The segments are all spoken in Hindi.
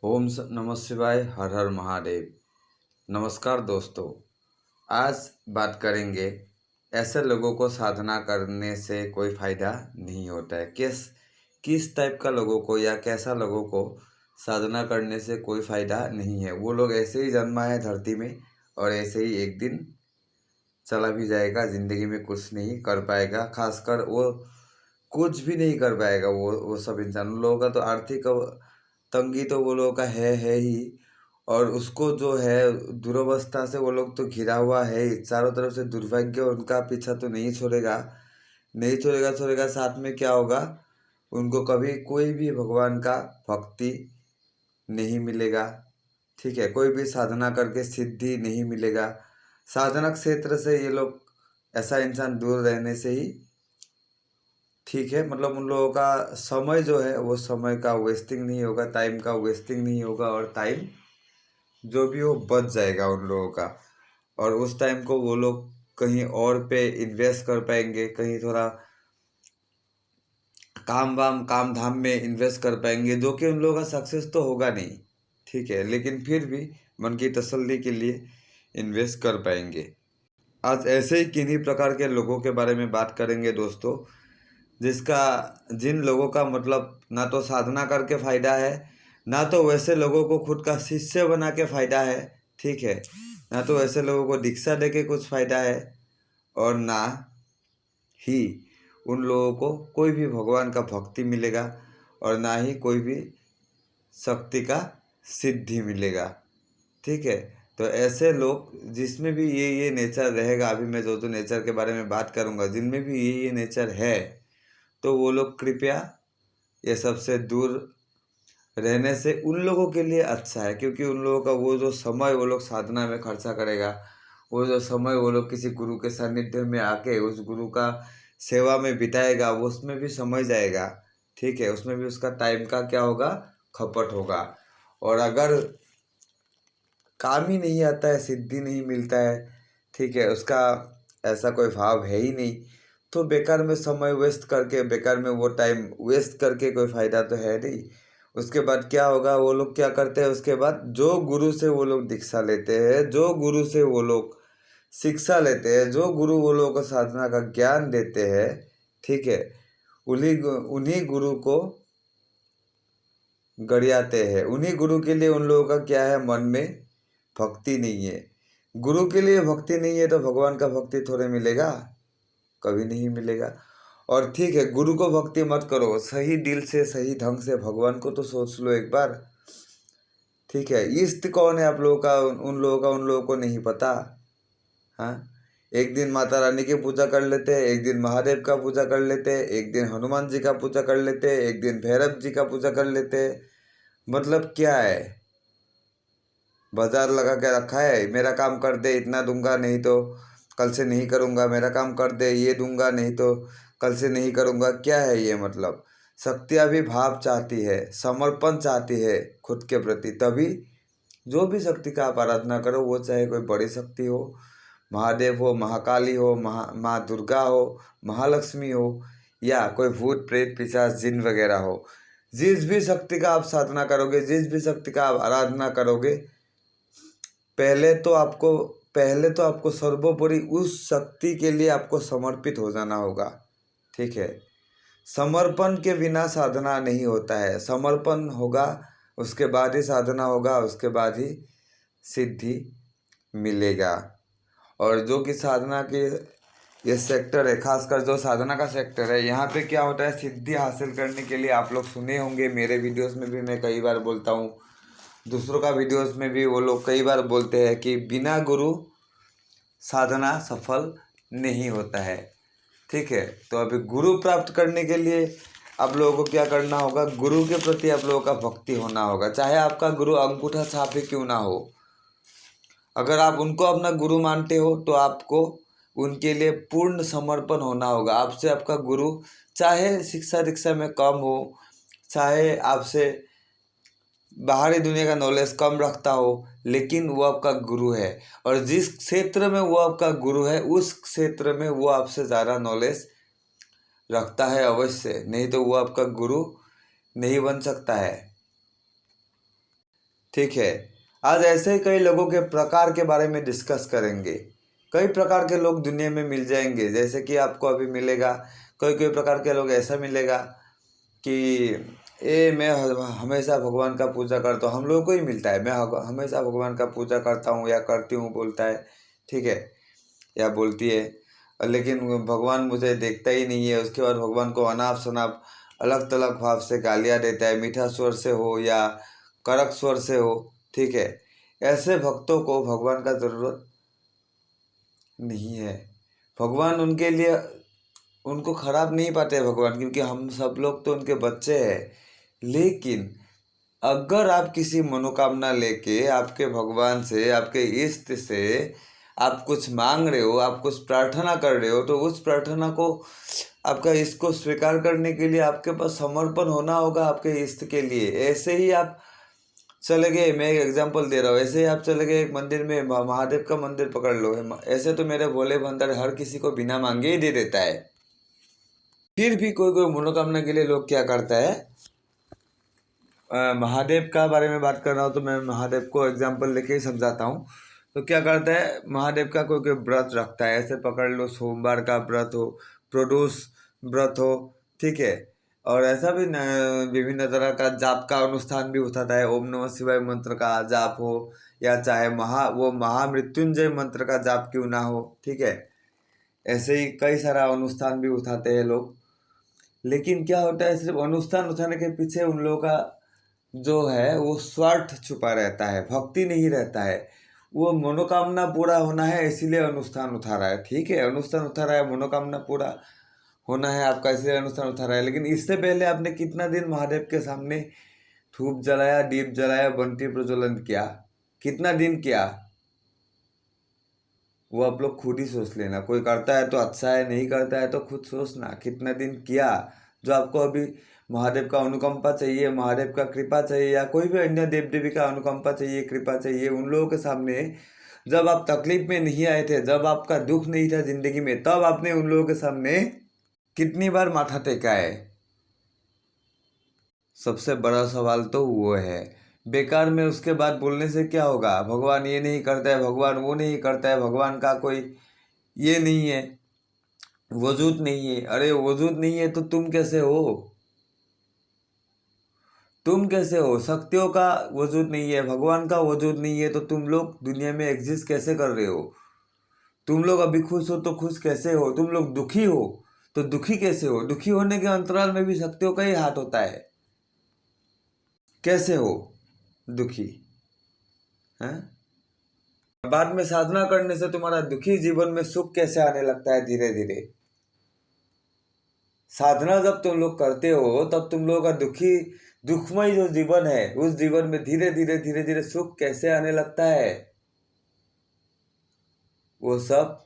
नमः शिवाय। हर हर महादेव। नमस्कार दोस्तों, आज बात करेंगे ऐसे लोगों को साधना करने से कोई फ़ायदा नहीं होता है। किस टाइप का लोगों को या कैसा लोगों को साधना करने से कोई फ़ायदा नहीं है। वो लोग ऐसे ही जन्मा है धरती में और ऐसे ही एक दिन चला भी जाएगा, ज़िंदगी में कुछ नहीं कर पाएगा। खासकर वो कुछ भी नहीं कर पाएगा। वो सब इंसान, उन लोगों का तो आर्थिक तंगी तो वो लोगों का है ही। और उसको जो है दुरवस्था से वो लोग तो घिरा हुआ है ही। चारों तरफ से दुर्भाग्य उनका पीछा तो नहीं छोड़ेगा, नहीं छोड़ेगा। साथ में क्या होगा, उनको कभी कोई भी भगवान का भक्ति नहीं मिलेगा। ठीक है, कोई भी साधना करके सिद्धि नहीं मिलेगा। साधना क्षेत्र से ये लोग, ऐसा इंसान दूर रहने से ही ठीक है। मतलब उन लोगों का समय जो है वो समय का वेस्टिंग नहीं होगा, टाइम का वेस्टिंग नहीं होगा, और टाइम जो भी हो बच जाएगा उन लोगों का। और उस टाइम को वो लोग कहीं और पे इन्वेस्ट कर पाएंगे, कहीं थोड़ा काम धाम में इन्वेस्ट कर पाएंगे, जो कि उन लोगों का सक्सेस तो होगा नहीं। ठीक है, लेकिन फिर भी मन की तसल्ली के लिए इन्वेस्ट कर पाएंगे। आज ऐसे ही किन्हीं प्रकार के लोगों के बारे में बात करेंगे दोस्तों, जिन लोगों का मतलब ना तो साधना करके फायदा है, ना तो वैसे लोगों को खुद का शिष्य बना के फायदा है। ठीक है, ना तो वैसे लोगों को दीक्षा दे के कुछ फायदा है, और ना ही उन लोगों को कोई भी भगवान का भक्ति मिलेगा, और ना ही कोई भी शक्ति का सिद्धि मिलेगा। ठीक है, तो ऐसे लोग जिसमें भी ये नेचर रहेगा, अभी मैं जो नेचर के बारे में बात करूँगा, जिनमें भी ये नेचर है, तो वो लोग कृपया ये सबसे दूर रहने से उन लोगों के लिए अच्छा है। क्योंकि उन लोगों का वो जो समय वो लोग साधना में खर्चा करेगा, वो जो समय वो लोग किसी गुरु के सानिध्य में आके उस गुरु का सेवा में बिताएगा, वो उसमें भी समय जाएगा। ठीक है, उसमें भी उसका टाइम का क्या होगा, खपत होगा। और अगर काम ही नहीं आता है, सिद्धि नहीं मिलता है, ठीक है, उसका ऐसा कोई भाव है ही नहीं, तो बेकार में समय वेस्ट करके, बेकार में वो टाइम वेस्ट करके कोई फ़ायदा तो है नहीं। उसके बाद क्या होगा, वो लोग क्या करते हैं, उसके बाद जो गुरु से वो लोग दीक्षा लेते हैं, जो गुरु से वो लोग शिक्षा लेते हैं, जो गुरु वो लोगों को साधना का ज्ञान देते हैं, ठीक है, उन्हीं उन्हीं गुरु को गरियाते हैं। उन्हीं गुरु के लिए उन लोगों का क्या है, मन में भक्ति नहीं है। गुरु के लिए भक्ति नहीं है तो भगवान का भक्ति थोड़े मिलेगा, कभी नहीं मिलेगा। और ठीक है, गुरु को भक्ति मत करो, सही दिल से सही ढंग से भगवान को तो सोच लो एक बार। ठीक है, इष्ट कौन है आप लोगों का, उन लोगों को नहीं पता। हाँ, एक दिन माता रानी की पूजा कर लेते हैं, एक दिन महादेव का पूजा कर लेते हैं, एक दिन हनुमान जी का पूजा कर लेते हैं, एक दिन भैरव जी का पूजा कर लेते हैं। मतलब क्या है, बाजार लगा के रखा है, मेरा काम कर दे इतना दूंगा, नहीं तो कल से नहीं करूंगा, मेरा काम कर दे ये दूंगा, नहीं तो कल से नहीं करूंगा। क्या है ये, मतलब शक्तियाँ भी भाव चाहती है, समर्पण चाहती है खुद के प्रति। तभी जो भी शक्ति का आप आराधना करो, वो चाहे कोई बड़ी शक्ति हो, महादेव हो, महाकाली हो, माँ दुर्गा हो, महालक्ष्मी हो, या कोई भूत प्रेत पिशाच जिन वगैरह हो, जिस भी शक्ति का आप साधना करोगे, जिस भी शक्ति का आप आराधना करोगे, पहले तो आपको सर्वोपरि उस शक्ति के लिए आपको समर्पित हो जाना होगा। ठीक है, समर्पण के बिना साधना नहीं होता है। समर्पण होगा, उसके बाद ही साधना होगा, उसके बाद ही सिद्धि मिलेगा। और जो कि साधना के ये सेक्टर है, खासकर जो साधना का सेक्टर है, यहाँ पे क्या होता है, सिद्धि हासिल करने के लिए आप लोग सुने होंगे, मेरे वीडियोस में भी मैं कई बार बोलता हूँ, दूसरों का वीडियोस में भी वो लोग कई बार बोलते हैं कि बिना गुरु साधना सफल नहीं होता है। ठीक है, तो अभी गुरु प्राप्त करने के लिए आप लोगों को क्या करना होगा, गुरु के प्रति आप लोगों का भक्ति होना होगा। चाहे आपका गुरु अंगूठा छाप ही क्यों ना हो, अगर आप उनको अपना गुरु मानते हो तो आपको उनके लिए पूर्ण समर्पण होना होगा। आपसे आपका गुरु चाहे शिक्षा दीक्षा में कम हो, चाहे आपसे बाहरी दुनिया का नॉलेज कम रखता हो, लेकिन वो आपका गुरु है। और जिस क्षेत्र में वो आपका गुरु है, उस क्षेत्र में वो आपसे ज़्यादा नॉलेज रखता है अवश्य, नहीं तो वो आपका गुरु नहीं बन सकता है। ठीक है। आज ऐसे ही कई लोगों के प्रकार के बारे में डिस्कस करेंगे। कई प्रकार के लोग दुनिया में मिल जाएंगे, जैसे कि आपको अभी मिलेगा कोई कोई प्रकार के लोग ऐसा मिलेगा कि मैं हमेशा भगवान का पूजा करता हूँ। हम लोगों को ही मिलता है, मैं हमेशा भगवान का पूजा करता हूँ या करती हूँ बोलता है, ठीक है, या बोलती है, लेकिन भगवान मुझे देखता ही नहीं है। उसके बाद भगवान को अनाप शनाप अलग तलग भाव से गालियाँ देता है, मीठा स्वर से हो या कड़क स्वर से हो, ठीक है। ऐसे भक्तों को भगवान का ज़रूरत नहीं है। भगवान उनके लिए उनको खराब नहीं पाते भगवान, क्योंकि हम सब लोग तो उनके बच्चे हैं। लेकिन अगर आप किसी मनोकामना लेके आपके भगवान से, आपके इष्ट से आप कुछ मांग रहे हो, आप कुछ प्रार्थना कर रहे हो, तो उस प्रार्थना को आपका इष्ट को स्वीकार करने के लिए आपके पास समर्पण होना होगा आपके इष्ट के लिए। ऐसे ही आप चले गए, मैं एक एग्जांपल दे रहा हूँ, ऐसे ही आप चले गए एक मंदिर में, महादेव का मंदिर पकड़ लो, ऐसे तो मेरे भोले भंडार हर किसी को बिना मांगे ही दे देता है। फिर भी कोई कोई मनोकामना के लिए लोग क्या करता है, महादेव का बारे में बात कर रहा हूँ तो मैं महादेव को एग्जांपल लेके ही समझाता हूँ। तो क्या करता है, महादेव का कोई कोई व्रत रखता है, ऐसे पकड़ लो सोमवार का व्रत हो, प्रदोष व्रत हो, ठीक है। और ऐसा भी विभिन्न तरह का जाप का अनुष्ठान भी उठाता है, ओम नमः शिवाय मंत्र का जाप हो या चाहे वो महामृत्युंजय मंत्र का जाप क्यों ना हो, ठीक है। ऐसे ही कई सारा अनुष्ठान भी उठाते हैं लोग। लेकिन क्या होता है, सिर्फ अनुष्ठान उठाने के पीछे उन लोगों का जो है वो स्वार्थ छुपा रहता है, भक्ति नहीं रहता है। वो मनोकामना पूरा होना है इसीलिए अनुष्ठान उठा रहा है, ठीक है, अनुष्ठान उठा रहा है, मनोकामना पूरा होना है आपका इसलिए अनुष्ठान उठा रहा है। लेकिन इससे पहले आपने कितना दिन महादेव के सामने धूप जलाया, दीप जलाया, बंटी प्रज्वलन किया, कितना दिन किया, वो आप लोग खुद ही सोच लेना। कोई करता है तो अच्छा है, नहीं करता है तो खुद सोचना कितना दिन किया। जो आपको अभी महादेव का अनुकंपा चाहिए, महादेव का कृपा चाहिए, या कोई भी अन्य देव देवी का अनुकंपा चाहिए, कृपा चाहिए, उन लोगों के सामने जब आप तकलीफ में नहीं आए थे, जब आपका दुख नहीं था जिंदगी में, तब आपने उन लोगों के सामने कितनी बार माथा टेका है। सबसे बड़ा सवाल तो वो है। बेकार में उसके बाद बोलने से क्या होगा, भगवान ये नहीं करता है, भगवान वो नहीं करता है, भगवान का कोई ये नहीं है, वजूद नहीं है। अरे वजूद नहीं है तो तुम कैसे हो, तुम कैसे हो? शक्तियों का वजूद नहीं है, भगवान का वजूद नहीं है, तो तुम लोग दुनिया में एग्जिस्ट कैसे कर रहे हो? तुम लोग अभी खुश हो तो खुश कैसे हो? तुम लोग दुखी हो तो दुखी कैसे हो? दुखी होने के अंतराल में भी शक्तियों का ही हाथ होता है। कैसे हो दुखी हैं? बाद में साधना करने से तुम्हारा दुखी जीवन में सुख कैसे आने लगता है धीरे धीरे? साधना जब तुम लोग करते हो तब तुम लोगों का दुखमय जो जीवन है उस जीवन में धीरे धीरे सुख कैसे आने लगता है? वो सब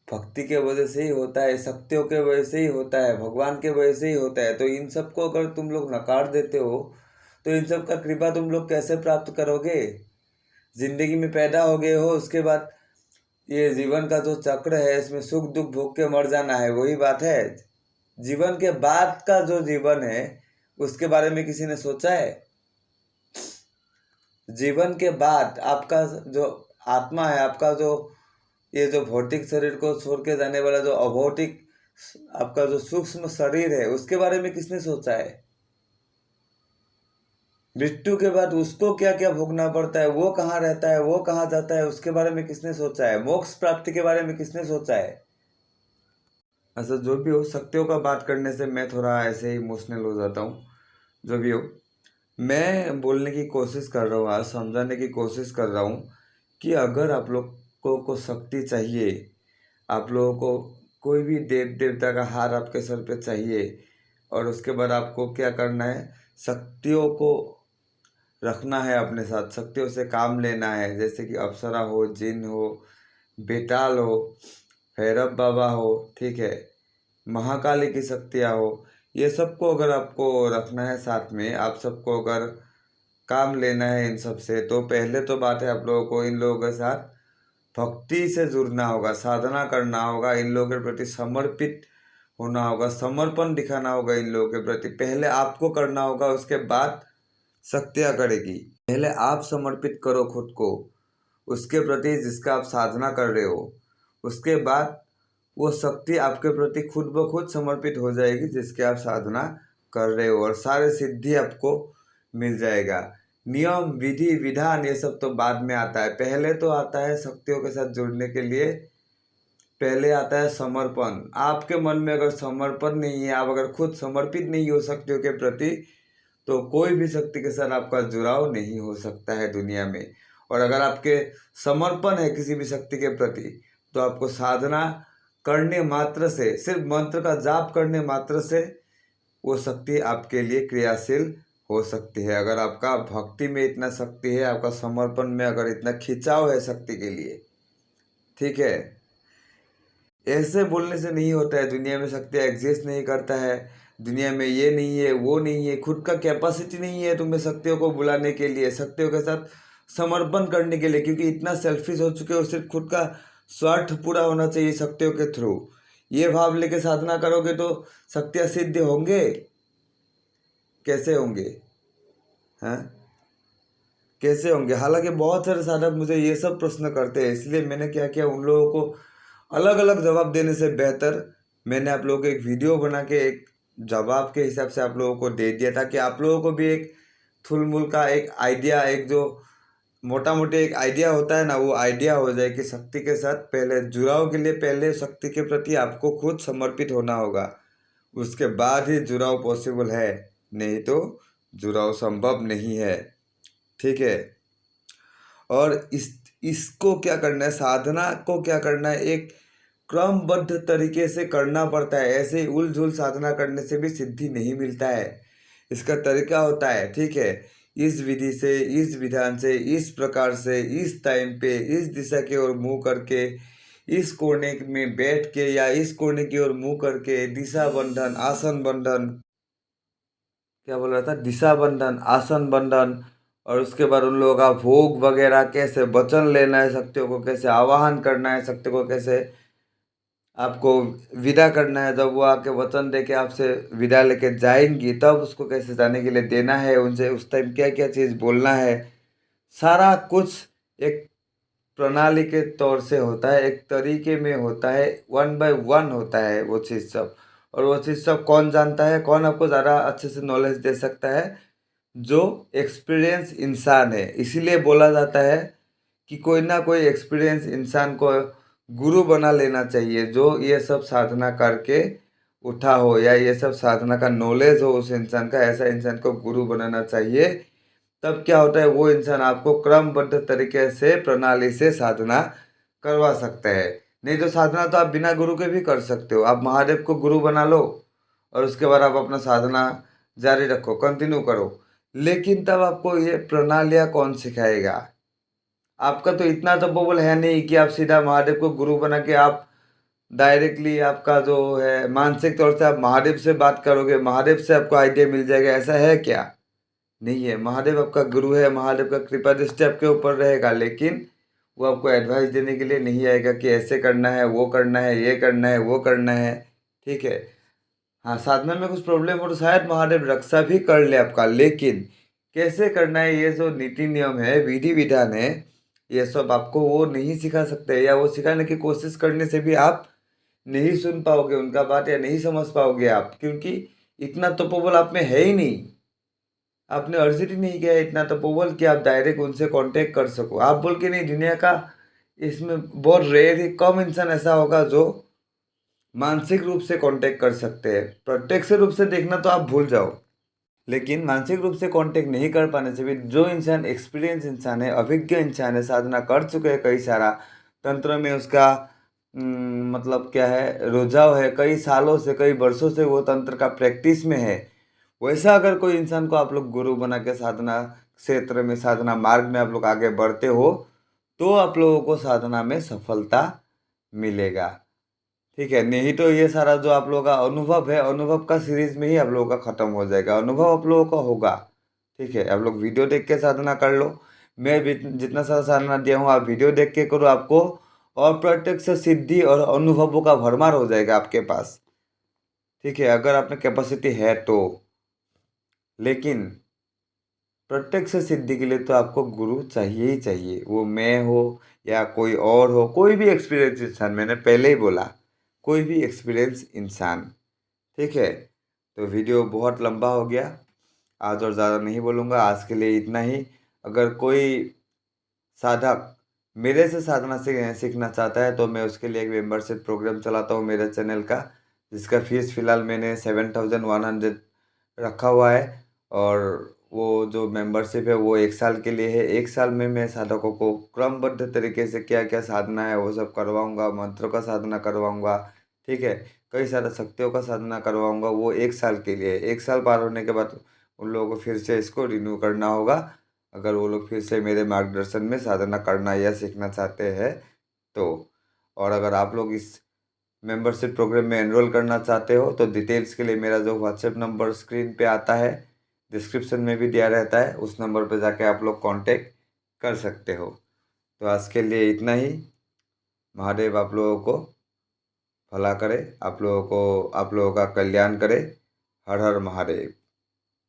भक्ति के वजह से ही होता है, शक्तियों के वजह से ही होता है, भगवान के वजह से ही होता है। तो इन सब को अगर तुम लोग नकार देते हो तो इन सब का कृपा तुम लोग कैसे प्राप्त करोगे? जिंदगी में पैदा हो गए हो, उसके बाद ये जीवन का जो चक्र है इसमें सुख दुख भोग के मर जाना है, वही बात है। जीवन के बाद का जो जीवन है उसके बारे में किसी ने सोचा है? जीवन के बाद आपका जो आत्मा है, आपका जो ये जो भौतिक शरीर को छोड़ के जाने वाला जो अभौतिक आपका जो सूक्ष्म शरीर है उसके बारे में किसने सोचा है? मृत्यु के बाद उसको क्या क्या भोगना पड़ता है, वो कहाँ रहता है, वो कहाँ जाता है, उसके बारे में किसने सोचा है? मोक्ष प्राप्ति के बारे में किसने सोचा है? ऐसा जो भी हो, शक्तियों का बात करने से मैं थोड़ा ऐसे ही इमोशनल हो जाता हूँ। जो भी हो, मैं बोलने की कोशिश कर रहा हूँ, आज समझाने की कोशिश कर रहा हूँ कि अगर आप लोगों को शक्ति चाहिए, आप लोगों को कोई भी देव देवता का हार आपके सर पे चाहिए, और उसके बाद आपको क्या करना है, शक्तियों को रखना है अपने साथ, शक्तियों से काम लेना है। जैसे कि अप्सरा हो, जिन हो, बेताल हो, भैरव बाबा हो, ठीक है, महाकाली की शक्तियाँ हो, ये सबको अगर आपको रखना है साथ में, आप सबको अगर काम लेना है इन सब से, तो पहले तो बात है आप लोगों को इन लोगों के साथ भक्ति से जुड़ना होगा, साधना करना होगा, इन लोगों के प्रति समर्पित होना होगा, समर्पण दिखाना होगा इन लोगों के प्रति। पहले आपको करना होगा, उसके बाद शक्तियाँ करेगी। पहले आप समर्पित करो खुद को उसके प्रति जिसका आप साधना कर रहे हो, उसके बाद वो शक्ति आपके प्रति खुद ब खुद समर्पित हो जाएगी जिसकी आप साधना कर रहे हो, और सारे सिद्धि आपको मिल जाएगा। नियम विधि विधान ये सब तो बाद में आता है, पहले तो आता है शक्तियों के साथ जुड़ने के लिए पहले आता है समर्पण। आपके मन में अगर समर्पण नहीं है, आप अगर खुद समर्पित नहीं हो शक्तियों के प्रति, तो कोई भी शक्ति के साथ आपका जुड़ाव नहीं हो सकता है दुनिया में। और अगर आपके समर्पण है किसी भी शक्ति के प्रति, तो आपको साधना करने मात्र से, सिर्फ मंत्र का जाप करने मात्र से वो शक्ति आपके लिए क्रियाशील हो सकती है। अगर आपका भक्ति में इतना शक्ति है, आपका समर्पण में अगर इतना खिंचाव है शक्ति के लिए, ठीक है। ऐसे बोलने से नहीं होता है, दुनिया में शक्ति एग्जिस्ट नहीं करता है, दुनिया में ये नहीं है वो नहीं है, खुद का कैपेसिटी नहीं है तुम्हें शक्तियों को बुलाने के लिए, शक्तियों के साथ समर्पण करने के लिए, क्योंकि इतना सेल्फिश हो चुके हो, सिर्फ खुद का स्वार्थ पूरा होना चाहिए शक्तियों के थ्रू। ये भाव लेके साधना करोगे तो शक्तियाँ सिद्ध होंगे? कैसे होंगे? हाँ, कैसे होंगे? हालांकि बहुत सारे साधक मुझे ये सब प्रश्न करते हैं, इसलिए मैंने क्या किया, उन लोगों को अलग अलग जवाब देने से बेहतर मैंने आप लोगों को एक वीडियो बना के एक जवाब के हिसाब से आप लोगों को दे दिया, ताकि आप लोगों को भी एक थुलमुल का एक आइडिया, एक जो मोटा मोटी एक आइडिया होता है ना, वो आइडिया हो जाए कि शक्ति के साथ पहले जुड़ाव के लिए पहले शक्ति के प्रति आपको खुद समर्पित होना होगा, उसके बाद ही जुड़ाव पॉसिबल है, नहीं तो जुड़ाव संभव नहीं है, ठीक है। और इसको क्या करना है, साधना को क्या करना है, एक क्रमबद्ध तरीके से करना पड़ता है। ऐसे ही उलझुल साधना करने से भी सिद्धि नहीं मिलता है, इसका तरीका होता है, ठीक है। इस विधि से, इस विधान से, इस प्रकार से, इस टाइम पे, इस दिशा की ओर मुंह करके, इस कोने में बैठ के या इस कोने की ओर मुंह करके, दिशा बंधन, आसन बंधन, क्या बोल रहा था, दिशा बंधन, आसन बंधन, और उसके बाद उन लोगों का भोग वगैरह, कैसे वचन लेना है शक्तियों को, कैसे आवाहन करना है शक्ति को, कैसे आपको विदा करना है, जब वो आके वचन दे के आपसे विदा लेके जाएंगी तब उसको कैसे जाने के लिए देना है, उनसे उस टाइम क्या क्या चीज़ बोलना है, सारा कुछ एक प्रणाली के तौर से होता है, एक तरीके में होता है, 1 by 1 होता है वो चीज़ सब। और वो चीज़ सब कौन जानता है, कौन आपको ज़्यादा अच्छे से नॉलेज दे सकता है? जो एक्सपीरियंस इंसान है। इसीलिए बोला जाता है कि कोई ना कोई एक्सपीरियंस इंसान को गुरु बना लेना चाहिए, जो ये सब साधना करके उठा हो, या ये सब साधना का नॉलेज हो उस इंसान का, ऐसा इंसान को गुरु बनाना चाहिए। तब क्या होता है, वो इंसान आपको क्रमबद्ध तरीके से, प्रणाली से साधना करवा सकता है। नहीं तो साधना तो आप बिना गुरु के भी कर सकते हो। आप महादेव को गुरु बना लो और उसके बाद आप अपना साधना जारी रखो, कंटिन्यू करो, लेकिन तब आपको ये प्रणालियाँ कौन सिखाएगा? आपका तो इतना तपोबल है नहीं कि आप सीधा महादेव को गुरु बना के आप डायरेक्टली आपका जो है मानसिक तौर से आप महादेव से बात करोगे, महादेव से आपको आइडिया मिल जाएगा, ऐसा है क्या? नहीं है। महादेव आपका गुरु है, महादेव का कृपा दृष्टि आपके ऊपर रहेगा, लेकिन वो आपको एडवाइस देने के लिए नहीं आएगा कि ऐसे करना है, वो करना है, ये करना है, वो करना है, ठीक है। हाँ, साधना में कुछ प्रॉब्लम हो तो शायद महादेव रक्षा भी कर ले आपका, लेकिन कैसे करना है, ये जो नीति नियम है, विधि विधान है, ये सब आपको वो नहीं सिखा सकते, या वो सिखाने की कोशिश करने से भी आप नहीं सुन पाओगे उनका बात, या नहीं समझ पाओगे आप, क्योंकि इतना तपोबल आप में है ही नहीं। आपने अर्जित ही नहीं किया है इतना तपोबल कि आप डायरेक्ट उनसे कांटेक्ट कर सको। आप बोल के नहीं, दुनिया का इसमें बहुत रेयर ही कम इंसान ऐसा होगा जो मानसिक रूप से कांटेक्ट कर सकते हैं। प्रत्यक्ष रूप से देखना तो आप भूल जाओ, लेकिन मानसिक रूप से कांटेक्ट नहीं कर पाने से भी जो इंसान एक्सपीरियंस इंसान है, अभिज्ञ इंसान है, साधना कर चुके हैं कई सारा, तंत्र में उसका मतलब क्या है, रुझाव है, कई सालों से, कई वर्षों से वो तंत्र का प्रैक्टिस में है, वैसा अगर कोई इंसान को आप लोग गुरु बना के साधना क्षेत्र में, साधना मार्ग में आप लोग आगे बढ़ते हो, तो आप लोगों को साधना में सफलता मिलेगा, ठीक है। नहीं तो ये सारा जो आप लोगों का अनुभव है, अनुभव का सीरीज में ही आप लोगों का खत्म हो जाएगा, अनुभव आप लोगों का होगा, ठीक है। आप लोग वीडियो देख के साधना कर लो, मैं भी जितना सारा साधना दिया हूँ आप वीडियो देख के करो, आपको और प्रत्यक्ष सिद्धि और अनुभवों का भरमार हो जाएगा आपके पास, ठीक है, अगर आप में कैपेसिटी है तो। लेकिन प्रत्यक्ष सिद्धि के लिए तो आपको गुरु चाहिए ही चाहिए, वो मैं हो या कोई और हो, कोई भी एक्सपीरियंस इंसान, मैंने पहले ही बोला कोई भी एक्सपीरियंस इंसान। ठीक है, तो वीडियो बहुत लंबा हो गया आज, और ज़्यादा नहीं बोलूँगा, आज के लिए इतना ही। अगर कोई साधक मेरे से साधना सीखना चाहता है तो मैं उसके लिए एक मेंबरशिप प्रोग्राम चलाता हूँ मेरे चैनल का, जिसका फीस फ़िलहाल मैंने 7,100 रखा हुआ है। और वो जो मेंबरशिप है वो 1 साल के लिए है। 1 साल में मैं साधकों को क्रमबद्ध तरीके से क्या क्या साधना है वो सब करवाऊँगा, मंत्रों का साधना करवाऊँगा। ठीक है, कई सारे शक्तियों का साधना करवाऊँगा, वो 1 साल के लिए है। 1 साल पार होने के बाद उन लोगों को फिर से इसको रिन्यू करना होगा, अगर वो लोग फिर से मेरे मार्गदर्शन में साधना करना या सीखना चाहते हैं तो। और अगर आप लोग इस मेंबरशिप प्रोग्राम में एनरोल करना चाहते हो तो डिटेल्स के लिए मेरा जो व्हाट्सएप नंबर स्क्रीन पे आता है, डिस्क्रिप्शन में भी दिया रहता है, उस नंबर पर जाके आप लोग कांटेक्ट कर सकते हो। तो आज के लिए इतना ही। महादेव आप लोगों को भला करे, आप लोगों का कल्याण करे। हर हर महादेव।